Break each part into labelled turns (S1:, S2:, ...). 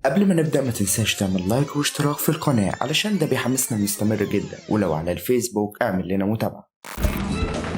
S1: قبل ما نبدأ ما تنساش تعمل لايك واشتراك في القناة علشان ده بيحمسنا نستمر جدا، ولو على الفيسبوك اعمل لنا متابعة.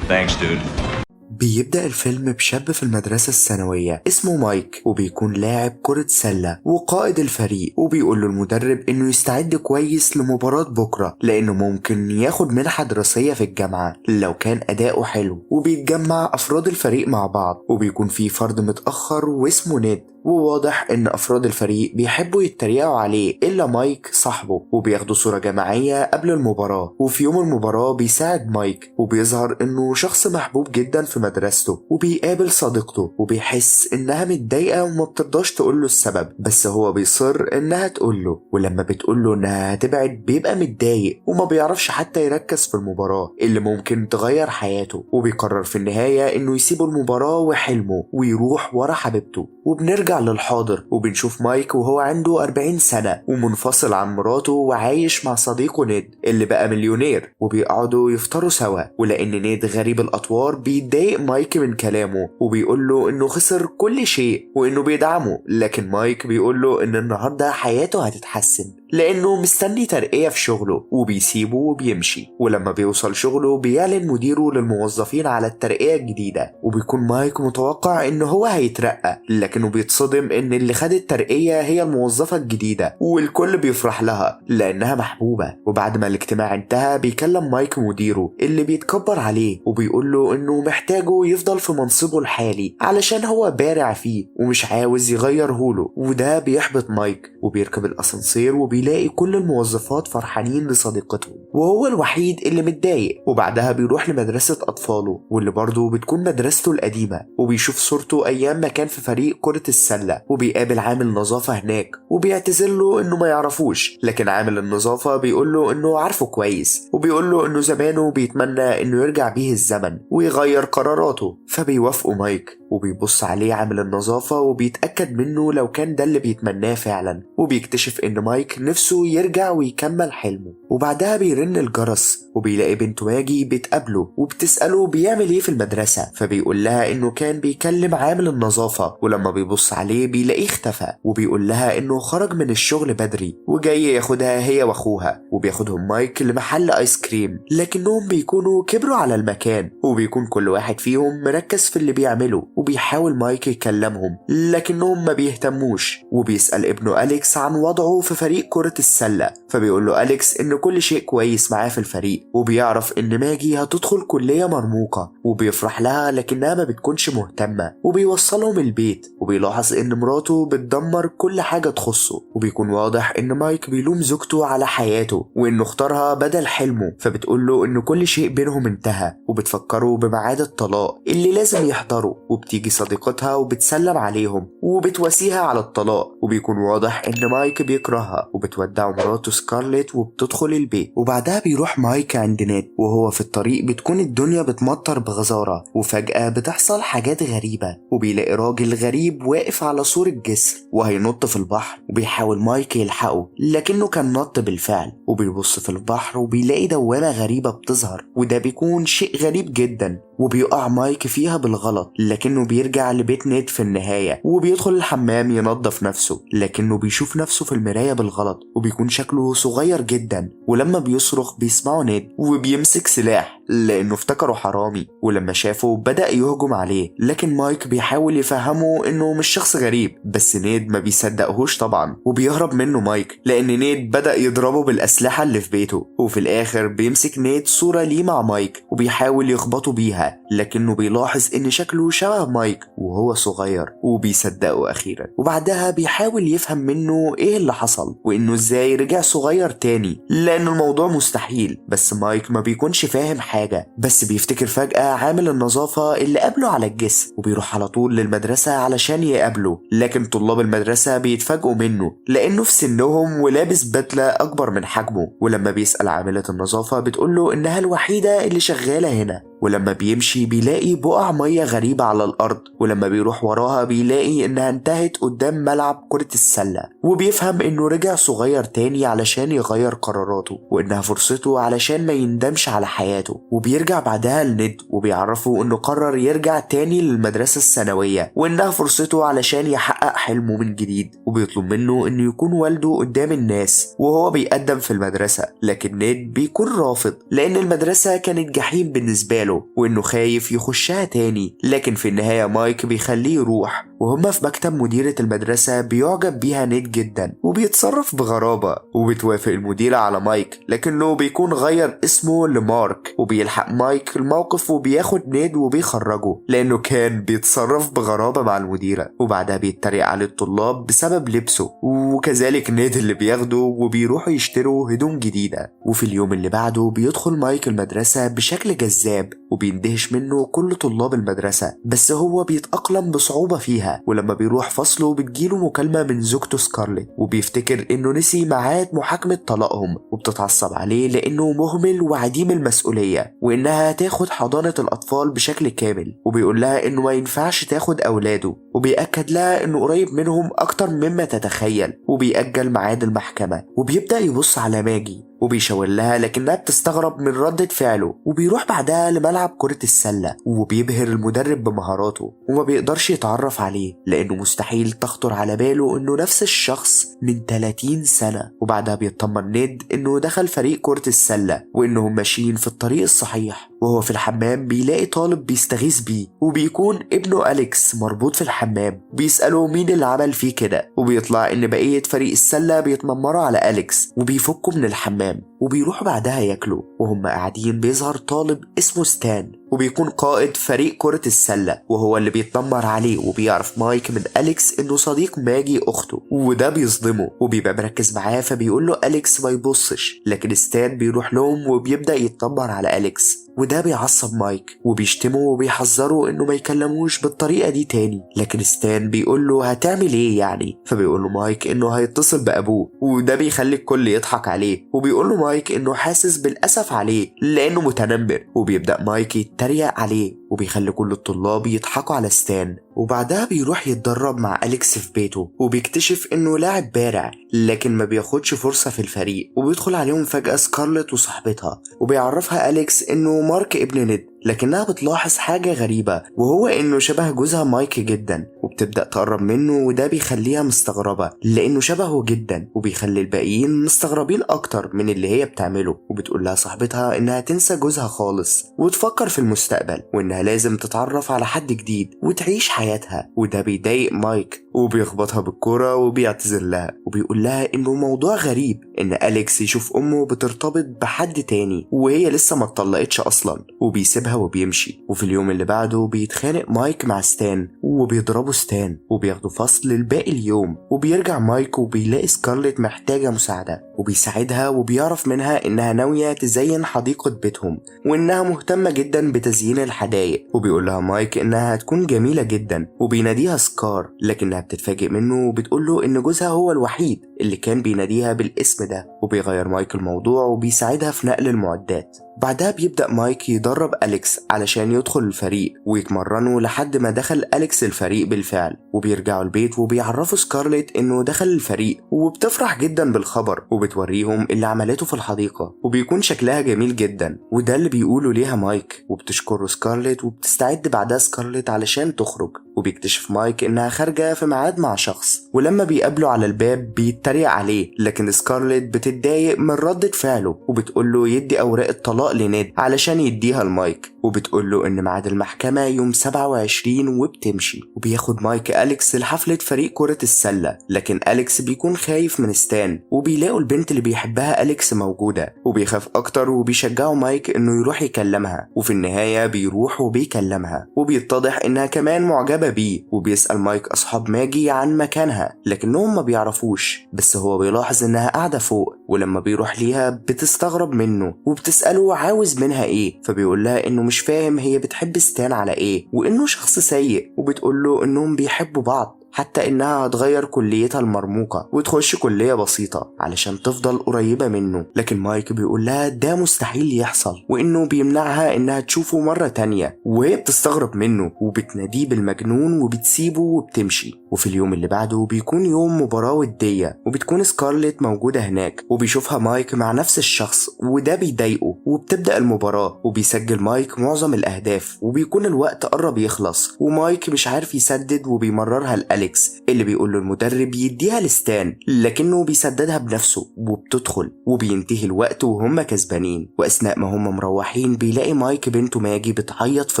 S2: Thanks, dude.
S3: بيبدأ الفيلم بشاب في المدرسة الثانوية اسمه مايك، وبيكون لاعب كرة سلة وقائد الفريق، وبيقول له المدرب انه يستعد كويس لمباراة بكرة لانه ممكن ياخد منحة دراسية في الجامعة لو كان اداؤه حلو. وبيتجمع افراد الفريق مع بعض، وبيكون في فرد متأخر واسمه نيد، وواضح ان افراد الفريق بيحبوا يتريقوا عليه الا مايك صاحبه، وبياخدوا صورة جماعية قبل المباراة. وفي يوم المباراة بيساعد مايك، وبيظهر انه شخص محبوب جدا في مدرسته، وبيقابل صديقته وبيحس انها متضايقة وما بترضاش تقوله السبب، بس هو بيصر انها تقوله. ولما بتقوله انها هتبعد بيبقى متضايق وما بيعرفش حتى يركز في المباراة اللي ممكن تغير حياته، وبيقرر في النهاية انه يسيب المباراة وحلمه ويروح ورا حبيبته. وبنرجع للحاضر وبنشوف مايك وهو عنده 40 سنة ومنفصل عن مراته وعايش مع صديقه نيد اللي بقى مليونير، وبيقعدوا يفطروا سوا. ولأن نيد غريب الأطوار بيتضايق مايك من كلامه وبيقول له إنه خسر كل شيء وإنه بيدعمه، لكن مايك بيقول له إن النهاردة حياته هتتحسن لأنه مستني ترقية في شغله، وبيسيبه وبيمشي. ولما بيوصل شغله بيعلن مديره للموظفين على الترقية الجديدة، وبيكون مايك متوقع إنه هو هيترقى، لكنه بيتصدم إن اللي خد الترقية هي الموظفة الجديدة، والكل بيفرح لها لأنها محبوبة. وبعد ما الاجتماع انتهى بيكلم مايك مديره اللي بيتكبر عليه، وبيقول له إنه محتاجه يفضل في منصبه الحالي علشان هو بارع فيه ومش عاوز يغيره له. وده بيحبط مايك، وبيركب الأسانسير وبيلاقي كل الموظفات فرحانين لصديقتهم وهو الوحيد اللي متضايق. وبعدها بيروح لمدرسة أطفاله واللي برضه بتكون مدرسته القديمة، وبيشوف صورته أيام ما كان في فريق كرة السلة، وبيقابل عامل نظافة هناك وبيعتذر له إنه ما يعرفوش، لكن عامل النظافة بيقول له إنه عارفه كويس، وبيقول له إنه زمانه بيتمنى إنه يرجع بيه الزمن ويغير قراراته. فبيوافقوا مايك، وبيبص عليه عامل النظافة وبيتأكد منه لو كان ده اللي بيتمناه فعلا، وبيكتشف إن مايك نفسه يرجع ويكمل حلمه. وبعدها بيرن الجرس وبيلاقي بنت ماجي بتقابله وبتسأله بيعمل ايه في المدرسة، فبيقول لها انه كان بيكلم عامل النظافة، ولما بيبص عليه بيلاقيه اختفى، وبيقول لها انه خرج من الشغل بدري وجاي ياخدها هي واخوها. وبياخدهم مايك لمحل ايس كريم، لكنهم بيكونوا كبروا على المكان، وبيكون كل واحد فيهم مركز في اللي بيعمله، وبيحاول مايك يكلمهم لكنهم ما بيهتموش. وبيسأل ابنه أليكس عن وضعه في فريق كرة السلة، فبيقول له أليكس إن كل شيء كويس معاه في الفريق، وبيعرف إن ماجي هتدخل كلية مرموقة وبيفرح لها لكنها ما بتكونش مهتمة. وبيوصلهم البيت وبيلاحظ إن مراته بتدمر كل حاجة تخصه، وبيكون واضح إن مايك بيلوم زوجته على حياته وإنه اختارها بدل حلمه. فبتقول له إن كل شيء بينهم انتهى، وبتفكره بميعاد الطلاق اللي لازم يحضره. وبتيجي صديقتها وبتسلم عليهم وبتواسيها على الطلاق، وبيكون واضح إن مايك بيكرهها، وبتودع مراته سكارليت وبتدخل البيت. وبعدها بيروح مايك عند نيد، وهو في الطريق بتكون الدنيا بتمطر بغزارة، وفجأة بتحصل حاجات غريبة، وبيلاقي راجل غريب واقف على سور الجسر وهينط في البحر، وبيحاول مايك يلحقه لكنه كان نط بالفعل. وبيبص في البحر وبيلاقي دوامة غريبة بتظهر، وده بيكون شيء غريب جدا، وبيقع مايك فيها بالغلط، لكنه بيرجع لبيت نيد في النهاية وبيدخل الحمام ينظف نفسه، لكنه بيشوف نفسه في المراية بالغلط وبيكون شكله صغير جدا. ولما بيصرخ بيسمعه نيد وبيمسك سلاح لانه افتكره حرامي، ولما شافه بدأ يهجم عليه، لكن مايك بيحاول يفهمه انه مش شخص غريب، بس نيد ما بيصدقهوش طبعا وبيهرب منه مايك لان نيد بدأ يضربه بالأسلحة اللي في بيته. وفي الاخر بيمسك نيد صورة ليه مع مايك وبيحاول يخبطه بيها، لكنه بيلاحظ ان شكله شبه مايك وهو صغير وبيصدقه اخيرا. وبعدها بيحاول يفهم منه ايه اللي حصل وانه ازاي رجع صغير تاني لان الموضوع مستحيل، بس مايك ما بيكونش فاهم حاجة، بس بيفتكر فجأة عامل النظافة اللي قابله على الجسر، وبيروح على طول للمدرسة علشان يقابله. لكن طلاب المدرسة بيتفاجئوا منه لانه في سنهم ولابس بدلة اكبر من حجمه. ولما بيسأل عاملة النظافة بتقوله انها الوحيدة اللي شغالة هنا، ولما بيمشي بيلاقي بقع مية غريبة على الأرض، ولما بيروح وراها بيلاقي إنها انتهت قدام ملعب كرة السلة، وبيفهم إنه رجع صغير تاني علشان يغير قراراته وإنها فرصته علشان ما يندمش على حياته. وبيرجع بعدها لند وبيعرفه إنه قرر يرجع تاني للمدرسة الثانوية وإنها فرصته علشان يحقق حلمه من جديد، وبيطلب منه إنه يكون والده قدام الناس وهو بيقدم في المدرسة. لكن نيد بيكون رافض لأن المدرسة كانت جحيم بالنسبة له وإنه خايف يخشها تاني. لكن في النهاية مايك بيخليه يروح، وهما في مكتب مديرة المدرسة بيعجب بيها نيد جدا وبيتصرف بغرابة، وبتوافق المديرة على مايك لكنه بيكون غير اسمه لمارك. وبيلحق مايك الموقف وبياخد نيد وبيخرجه لأنه كان بيتصرف بغرابة مع المديرة، وبعدها بيتريق على الطلاب بسبب لبسه، وكذلك نيد اللي بياخده وبيروحوا يشتروا هدوم جديدة. وفي اليوم اللي بعده بيدخل مايك المدرسة بشكل جذاب وبيندهش منه كل طلاب المدرسة، بس هو بيتأقلم بصعوبة فيها. ولما بيروح فصله بتجيله مكالمة من زوجته سكارلت وبيفتكر انه نسي ميعاد محاكمة طلاقهم، وبتتعصب عليه لانه مهمل وعديم المسؤولية وانها تاخد حضانة الاطفال بشكل كامل، وبيقول لها انه ما ينفعش تاخد اولاده، وبيأكد لها انه قريب منهم اكتر مما تتخيل، وبيأجل ميعاد المحكمة. وبيبدأ يبص على ماجي وبيشاور لها لكنها بتستغرب من ردة فعله، وبيروح بعدها لملعب كرة السلة وبيبهر المدرب بمهاراته، وما بيقدرش يتعرف عليه لأنه مستحيل تخطر على باله إنه نفس الشخص من 30 سنة. وبعدها بيطمن نيد إنه دخل فريق كرة السلة وإنهم ماشيين في الطريق الصحيح، وهو في الحمام بيلاقي طالب بيستغيث بيه وبيكون ابنه أليكس مربوط في الحمام. بيسأله مين اللي عمل فيه كده، وبيطلع إن بقية فريق السلة بيتنمروا على أليكس وبيفكوا من الحمام، وبيروحوا بعدها ياكلوا. وهم قاعدين بيظهر طالب اسمه ستان وبيكون قائد فريق كرة السلة، وهو اللي بيتنمر عليه. وبيعرف مايك من أليكس إنه صديق ماجي أخته، وده بيصدمه وبيبقى مركز معاه، فبيقول له أليكس ما يبصش. لكن ستان بيروح لهم وبيبدأ يتنمر على أليكس، وده بيعصب مايك وبيشتمه وبيحذره انه ما يكلموش بالطريقة دي تاني. لكن ستان بيقول له هتعمل ايه يعني؟ فبيقول له مايك انه هيتصل بابوه، وده بيخلي الكل يضحك عليه، وبيقول له مايك انه حاسس بالاسف عليه لانه متنمر، وبيبدأ مايك يتريق عليه وبيخلي كل الطلاب يضحكوا على ستان. وبعدها بيروح يتدرب مع أليكس في بيته وبيكتشف انه لاعب بارع لكن ما بياخدش فرصة في الفريق. وبيدخل عليهم فجأة سكارلت وصاحبتها وبيعرفها أليكس انه مارك ابن نيد، لكنها بتلاحظ حاجة غريبة وهو انه شبه جوزها مايك جدا، وبتبدأ تقرب منه وده بيخليها مستغربة لانه شبهه جدا، وبيخلي الباقيين مستغربين اكتر من اللي هي بتعمله. وبتقول لها صاحبتها انها تنسى جوزها خالص وتفكر في المستقبل وانها لازم تتعرف على حد جديد وتعيش حياتها، وده بيضايق مايك وبيخبطها بالكرة وبيعتذر لها، وبيقول لها انه موضوع غريب ان أليكس يشوف امه بترتبط بحد تاني وهي لسه ما اتطلقتش اصلا، وبيسيبها وبيمشي. وفي اليوم اللي بعده بيتخانق مايك مع ستان وبيضربوا ستان وبياخدوا فصل للباقي اليوم. وبيرجع مايك وبيلاقي سكارلت محتاجة مساعدة وبيساعدها، وبيعرف منها انها ناوية تزين حديقة بيتهم وانها مهتمة جدا بتزيين الحدائق. وبيقول لها مايك انها هتكون جميلة جدا وبيناديها سكار، لكنها بتتفاجئ منه وبتقول له ان جوزها هو الوحيد اللي كان بيناديها بالاسم ده. وبيغير مايك الموضوع وبيساعدها في نقل المعدات. بعدها بيبدأ مايك يدرب أليكس علشان يدخل الفريق ويتمرنوا لحد ما دخل أليكس الفريق بالفعل. وبيرجعوا البيت وبيعرفوا سكارلت انه دخل الفريق، وبتفرح جدا بالخبر وبتوريهم اللي عملته في الحديقة، وبيكون شكلها جميل جدا وده اللي بيقولوا ليها مايك. وبتشكره سكارلت وبتستعد بعدها سكارلت علشان تخرج، وبيكتشف مايك انها خارجة في ميعاد مع شخص، ولما بيقابله على الباب بيتريق عليه. لكن سكارلت بتتضايق من ردة فعله وبتقوله يدي اوراق الطلاق لنيد علشان يديها لمايك، وبتقوله ان ميعاد المحكمة يوم 27 وبتمشي. وبياخد مايك أليكس لحفلة فريق كرة السلة، لكن أليكس بيكون خايف من ستان، وبيلاقوا البنت اللي بيحبها أليكس موجودة وبيخاف اكتر، وبيشجعوا مايك انه يروح يكلمها. وفي النهاية بيروح وبيكلمها وبيتضح انها كمان معجبة بيه. وبيسأل مايك اصحاب ماجي عن مكانها لكنهم ما بيعرفوش، بس هو بيلاحظ انها قاعدة فوق، ولما بيروح ليها بتستغرب منه وبتسأله عاوز منها ايه، فبيقول لها انه مش فاهم هي بتحب ستان على ايه وانه شخص سيء، وبتقول له انهم بيحبوا بعض. حتى إنها هتغير كليتها المرموقة وتخش كلية بسيطة علشان تفضل قريبة منه، لكن مايك بيقول لها ده مستحيل يحصل وإنه بيمنعها إنها تشوفه مرة تانية، وهي بتستغرب منه وبتناديه بالمجنون وبتسيبه وبتمشي. وفي اليوم اللي بعده بيكون يوم مباراة ودية وبتكون سكارلت موجودة هناك وبيشوفها مايك مع نفس الشخص وده بيضايقه، وبتبدأ المباراة وبيسجل مايك معظم الأهداف وبيكون الوقت قرب يخلص ومايك مش عارف يسدد وبيمررها لأليكس اللي بيقول له المدرب يديها لستان، لكنه بيسددها بنفسه وبتدخل وبينتهي الوقت وهم كسبانين. وأثناء ما هم مروحين بيلاقي مايك بنته ماجي بتعيط في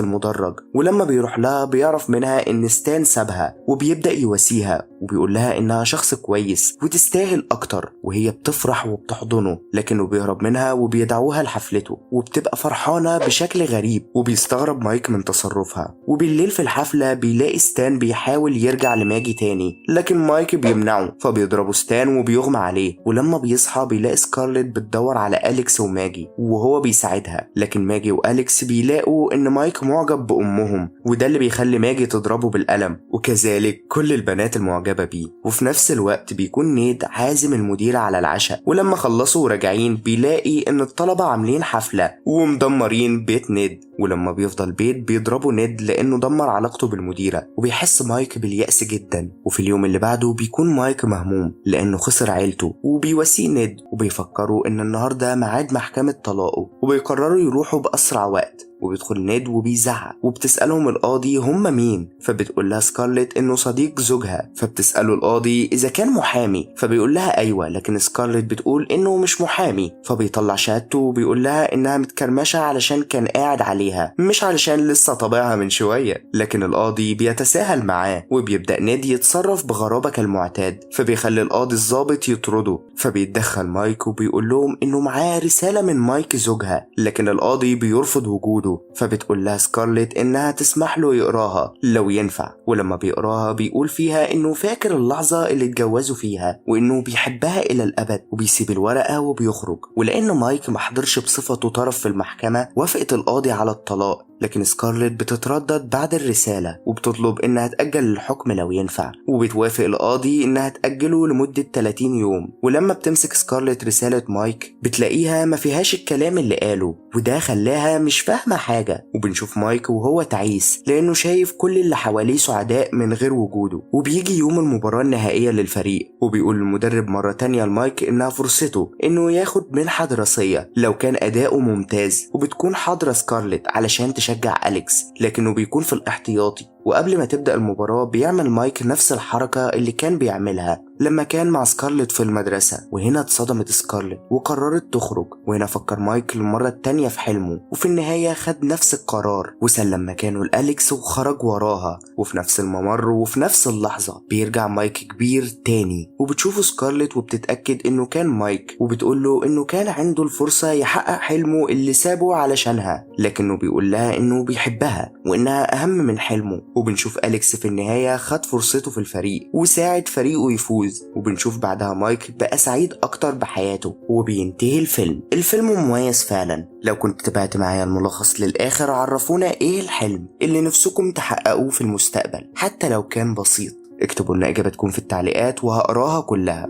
S3: المدرج، ولما بيروح لها بيعرف منها إن ستان سابها وبيبدأ يواسيها وبيقول لها إنها شخص كويس وتستاهل أكتر، وهي بتفرح وبتحضنه، لكنه بيهرب منها وبيدعوها لحفلته وبتبقى فرحانة بشكل غريب وبيستغرب مايك من تصرفها. وبالليل في الحفلة بيلاقي ستان بيحاول يرجع لماجي تاني، لكن مايك بيمنعه فبيضربه ستان وبيغمى عليه. ولما بيصحى بيلاقي سكارلت بتدور على أليكس وماجي وهو بيساعدها، لكن ماجي وأليكس بيلاقوا إن مايك معجب بأمهم وده اللي بيخلي ماجي تضربه بالقلم، وكذلك كل البنات المعجبة بيه. وفي نفس الوقت بيكون نيد عازم المدير على العشاء، ولما خلصوا وراجعين بيلاقي إن الطلبة عاملين حفلة ومدمرين بيت نيد، ولما بيفضل بيت بيضربوا نيد لأنه دمر علاقته بالمديرة، وبيحس مايك باليأس جدا. وفي اليوم اللي بعده بيكون مايك مهموم لأنه خسر عيلته وبيواسيه نيد وبيفكروا إن النهاردة ميعاد محكمة طلاقه وبيقرروا يروحوا بأسرع وقت. وبيدخل نيد وبيزعق وبتسألهم القاضي هم مين، فبتقول لها سكارلت انه صديق زوجها، فبتسأله القاضي اذا كان محامي فبيقول لها ايوه، لكن سكارلت بتقول انه مش محامي، فبيطلع شهادته وبيقول لها انها متكرمشة علشان كان قاعد عليها مش علشان لسه طابعها من شوية. لكن القاضي بيتساهل معاه وبيبدأ نيد يتصرف بغرابة كالمعتاد، فبيخلي القاضي الضابط يطرده، فبيتدخل مايك وبيقول لهم انه معاه رسالة من مايك زوجها، لكن القاضي بيرفض وجوده، فبتقول لها سكارلت انها تسمح له يقراها لو ينفع. ولما بيقراها بيقول فيها انه فاكر اللحظة اللي اتجوزوا فيها وانه بيحبها الى الابد، وبيسيب الورقة وبيخرج. ولان مايك محضرش بصفته طرف في المحكمة وافقت القاضي على الطلاق، لكن سكارلت بتتردد بعد الرسالة وبتطلب انها تأجل الحكم لو ينفع، وبتوافق القاضي انها تأجله لمدة 30 يوم. ولما بتمسك سكارلت رسالة مايك بتلاقيها ما فيهاش الكلام اللي قاله، وده خلاها مش فاهمة حاجة. وبنشوف مايك وهو تعيس لانه شايف كل اللي حواليه سعداء من غير وجوده. وبيجي يوم المباراة النهائية للفريق وبيقول المدرب مرة تانية لمايك انها فرصته انه ياخد منحة دراسية لو كان اداؤه ممتاز، وبتكون حاضرة سكارلت علشان تشجع أليكس لكنه بيكون في الاحتياطي. وقبل ما تبدأ المباراة بيعمل مايك نفس الحركة اللي كان بيعملها لما كان مع سكارلت في المدرسة، وهنا اتصدمت سكارلت وقررت تخرج. وهنا فكر مايك للمرة التانية في حلمه، وفي النهاية خد نفس القرار وسلم مكانه لأليكس وخرج وراها. وفي نفس الممر وفي نفس اللحظة بيرجع مايك كبير تاني، وبتشوفه سكارلت وبتتأكد انه كان مايك، وبتقول له انه كان عنده الفرصة يحقق حلمه اللي سابه علشانها، لكنه بيقول لها انه بيحبها وانها اهم من حلمه. وبنشوف أليكس في النهاية خد فرصته في الفريق وساعد فريقه يفوز، وبنشوف بعدها مايك بقى سعيد أكتر بحياته. وبينتهي الفيلم مميز فعلا. لو كنت تابعت معايا الملخص للآخر عرفونا ايه الحلم اللي نفسكم تحققوه في المستقبل حتى لو كان بسيط. اكتبوا لنا إجابتكم في التعليقات وهقراها كلها.